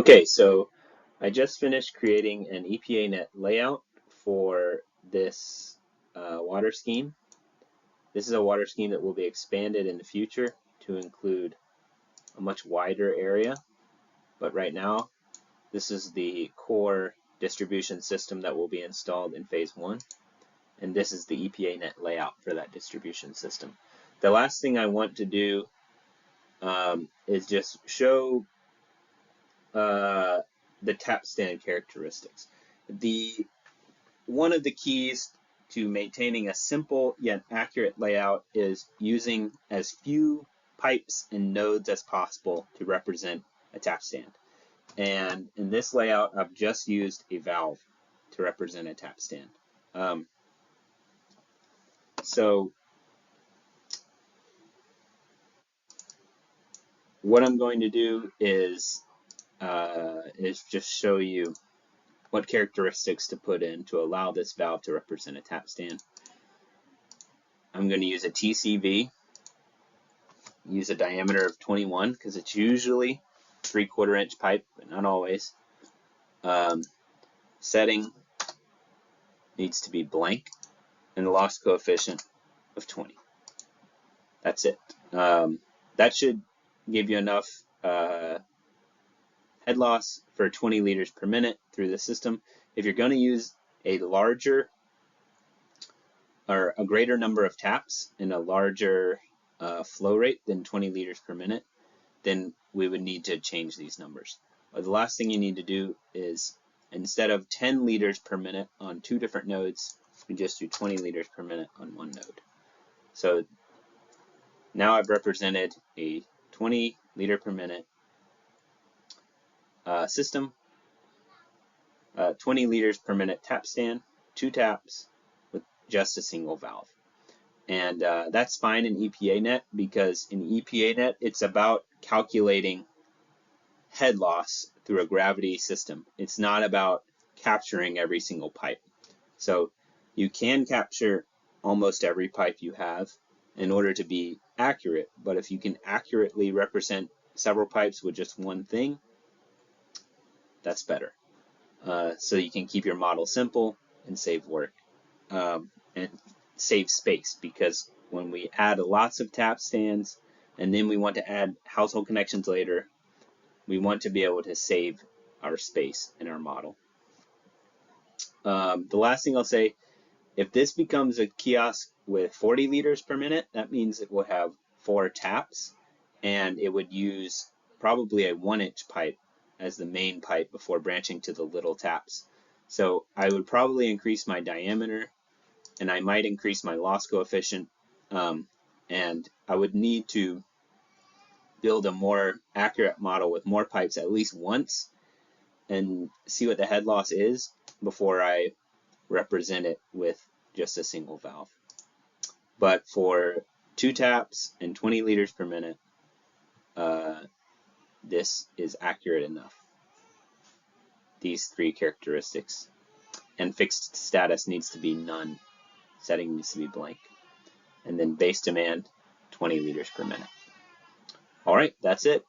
Okay, so I just finished creating an Epanet layout for this water scheme. This is a water scheme that will be expanded in the future to include a much wider area, but right now this is the core distribution system that will be installed in phase 1, and this is the Epanet layout for that distribution system. The last thing I want to do is just show the tap stand characteristics. One of the keys to maintaining a simple yet accurate layout is using as few pipes and nodes as possible to represent a tap stand. And in this layout, I've just used a valve to represent a tap stand. So what I'm going to do is just show you what characteristics to put in to allow this valve to represent a tap stand. I'm going to use a TCV, use a diameter of 21 because it's usually 3/4 inch pipe, but not always. Setting needs to be blank and the loss coefficient of 20. That's it. That should give you enough head loss for 20 liters per minute through the system. If you're going to use a larger or a greater number of taps and a larger flow rate than 20 liters per minute, then we would need to change these numbers. But the last thing you need to do is, instead of 10 liters per minute on 2 different nodes, we just do 20 liters per minute on 1 node. So now I've represented a 20 liter per minute system, 20 liters per minute tap stand, 2 taps with just a single valve. And that's fine in Epanet because in Epanet it's about calculating head loss through a gravity system. It's not about capturing every single pipe. So you can capture almost every pipe you have in order to be accurate, but if you can accurately represent several pipes with just one thing, that's better. So you can keep your model simple and save work and save space, because when we add lots of tap stands and then we want to add household connections later, we want to be able to save our space in our model. The last thing I'll say, if this becomes a kiosk with 40 liters per minute, that means it will have 4 taps and it would use probably a 1-inch pipe as the main pipe before branching to the little taps. So I would probably increase my diameter and I might increase my loss coefficient, and I would need to build a more accurate model with more pipes at least once and see what the head loss is before I represent it with just a single valve. But for 2 taps and 20 liters per minute, this is accurate enough. These 3 characteristics. And fixed status needs to be none. Setting needs to be blank. And then base demand, 20 liters per minute. All right, that's it.